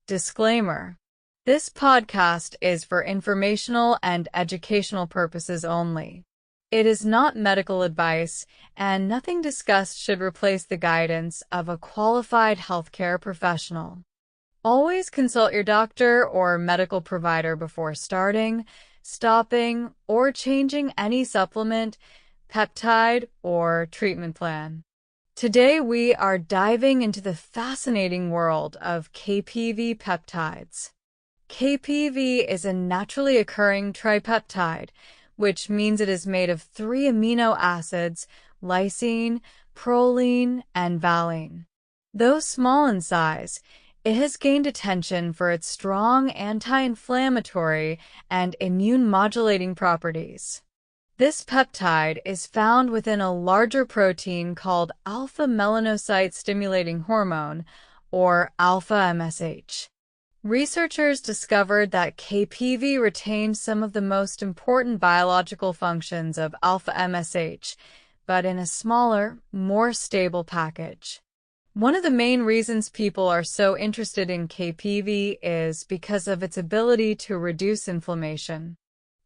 Disclaimer: this podcast is for informational and educational purposes only. It is not medical advice, and nothing discussed should replace the guidance of a qualified healthcare professional. Always consult your doctor or medical provider before starting, stopping, or changing any supplement, peptide, or treatment plan. Today we are diving into the fascinating world of KPV peptides. KPV is a naturally occurring tripeptide, which means it is made of 3 amino acids: lysine, proline, and valine. Though small in size, it has gained attention for its strong anti-inflammatory and immune-modulating properties. This peptide is found within a larger protein called alpha-melanocyte-stimulating hormone, or alpha-MSH. Researchers discovered that KPV retains some of the most important biological functions of alpha-MSH, but in a smaller, more stable package. One of the main reasons people are so interested in KPV is because of its ability to reduce inflammation.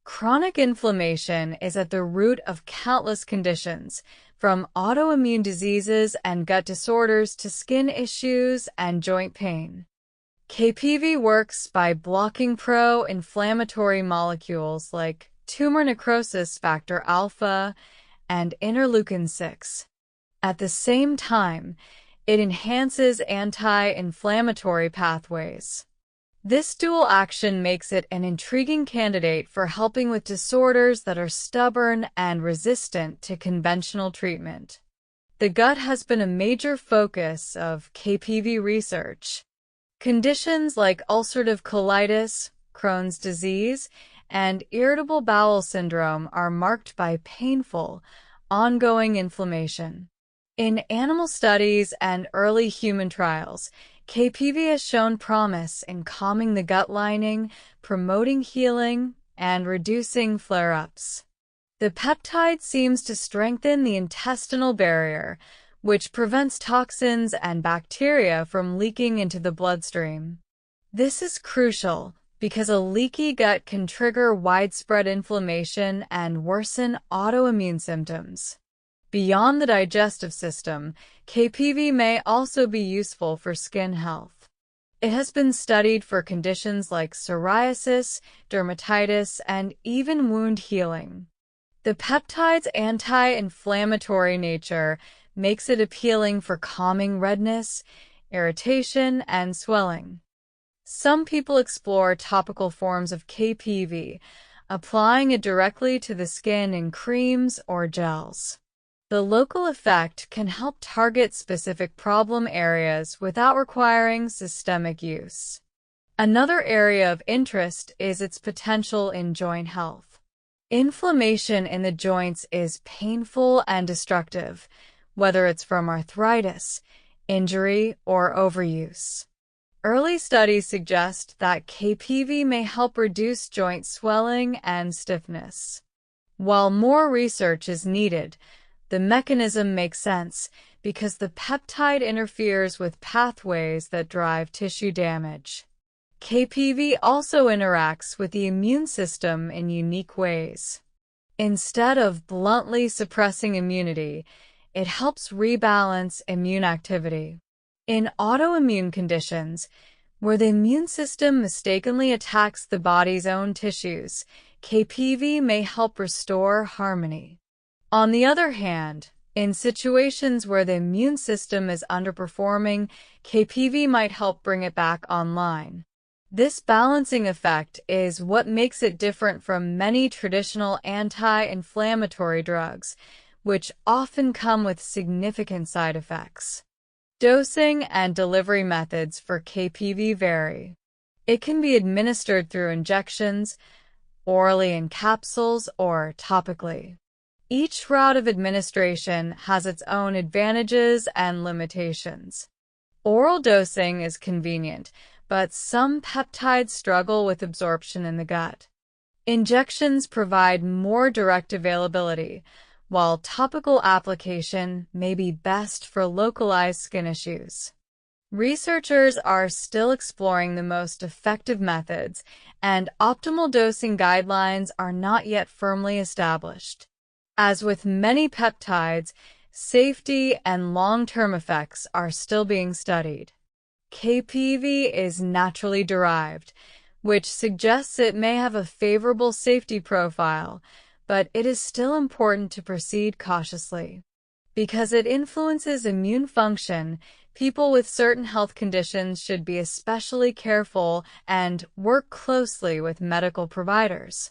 Chronic inflammation is at the root of countless conditions, from autoimmune diseases and gut disorders to skin issues and joint pain. KPV works by blocking pro-inflammatory molecules like tumor necrosis factor alpha and interleukin-6. At the same time, it enhances anti-inflammatory pathways. This dual action makes it an intriguing candidate for helping with disorders that are stubborn and resistant to conventional treatment. The gut has been a major focus of KPV research. Conditions like ulcerative colitis, Crohn's disease, and irritable bowel syndrome are marked by painful, ongoing inflammation. In animal studies and early human trials, KPV has shown promise in calming the gut lining, promoting healing, and reducing flare-ups. The peptide seems to strengthen the intestinal barrier, which prevents toxins and bacteria from leaking into the bloodstream. This is crucial because a leaky gut can trigger widespread inflammation and worsen autoimmune symptoms. Beyond the digestive system, KPV may also be useful for skin health. It has been studied for conditions like psoriasis, dermatitis, and even wound healing. The peptide's anti-inflammatory nature makes it appealing for calming redness, irritation, and swelling. Some people explore topical forms of KPV, applying it directly to the skin in creams or gels. The local effect can help target specific problem areas without requiring systemic use. Another area of interest is its potential in joint health. Inflammation in the joints is painful and destructive, whether it's from arthritis, injury, or overuse. Early studies suggest that KPV may help reduce joint swelling and stiffness. While more research is needed, the mechanism makes sense because the peptide interferes with pathways that drive tissue damage. KPV also interacts with the immune system in unique ways. Instead of bluntly suppressing immunity, it helps rebalance immune activity. In autoimmune conditions, where the immune system mistakenly attacks the body's own tissues, KPV may help restore harmony. On the other hand, in situations where the immune system is underperforming, KPV might help bring it back online. This balancing effect is what makes it different from many traditional anti-inflammatory drugs, which often come with significant side effects. Dosing and delivery methods for KPV vary. It can be administered through injections, orally in capsules, or topically. Each route of administration has its own advantages and limitations. Oral dosing is convenient, but some peptides struggle with absorption in the gut. Injections provide more direct availability, while topical application may be best for localized skin issues. Researchers are still exploring the most effective methods, and optimal dosing guidelines are not yet firmly established. As with many peptides, safety and long-term effects are still being studied. KPV is naturally derived, which suggests it may have a favorable safety profile, but it is still important to proceed cautiously. Because it influences immune function, people with certain health conditions should be especially careful and work closely with medical providers.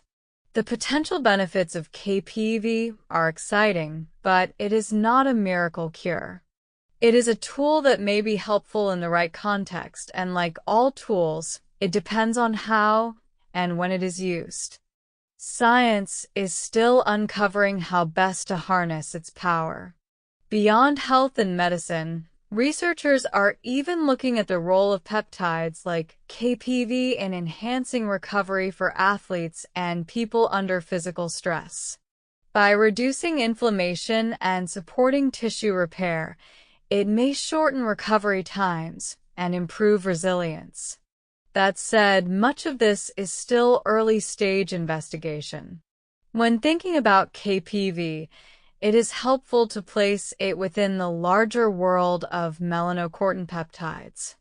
The potential benefits of KPV are exciting, but it is not a miracle cure. It is a tool that may be helpful in the right context, and like all tools, it depends on how and when it is used. Science is still uncovering how best to harness its power. Beyond health and medicine, researchers are even looking at the role of peptides like KPV in enhancing recovery for athletes and people under physical stress. By reducing inflammation and supporting tissue repair, it may shorten recovery times and improve resilience. That said, much of this is still early-stage investigation. When thinking about KPV, it is helpful to place it within the larger world of melanocortin peptides.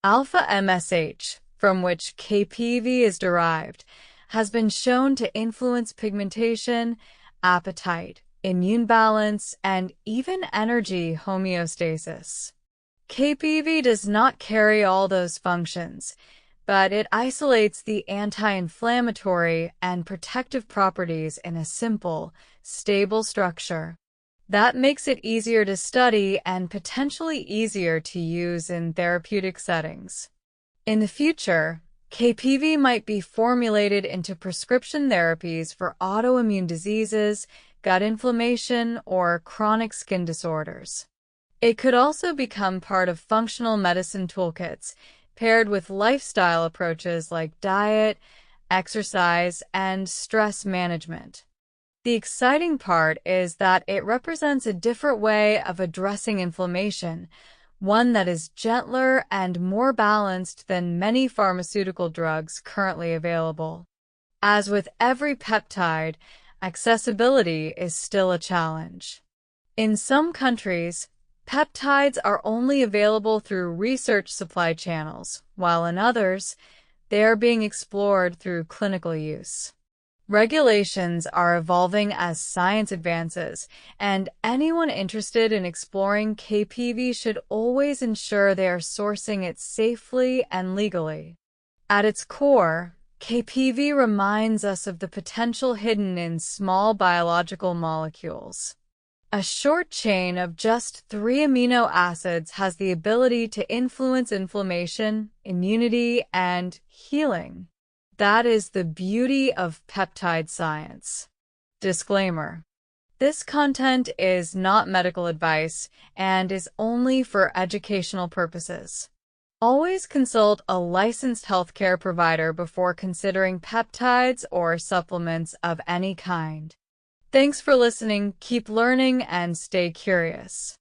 Alpha-MSH, from which KPV is derived, has been shown to influence pigmentation, appetite, immune balance, and even energy homeostasis. KPV does not carry all those functions, but it isolates the anti-inflammatory and protective properties in a simple, stable structure. That makes it easier to study and potentially easier to use in therapeutic settings. In the future, KPV might be formulated into prescription therapies for autoimmune diseases, gut inflammation, or chronic skin disorders. It could also become part of functional medicine toolkits, paired with lifestyle approaches like diet, exercise, and stress management. The exciting part is that it represents a different way of addressing inflammation, one that is gentler and more balanced than many pharmaceutical drugs currently available. As with every peptide, accessibility is still a challenge. In some countries, peptides are only available through research supply channels, while in others, they are being explored through clinical use. Regulations are evolving as science advances, and anyone interested in exploring KPV should always ensure they are sourcing it safely and legally. At its core, KPV reminds us of the potential hidden in small biological molecules. A short chain of just 3 amino acids has the ability to influence inflammation, immunity, and healing. That is the beauty of peptide science. Disclaimer: this content is not medical advice and is only for educational purposes. Always consult a licensed healthcare provider before considering peptides or supplements of any kind. Thanks for listening, keep learning, and stay curious.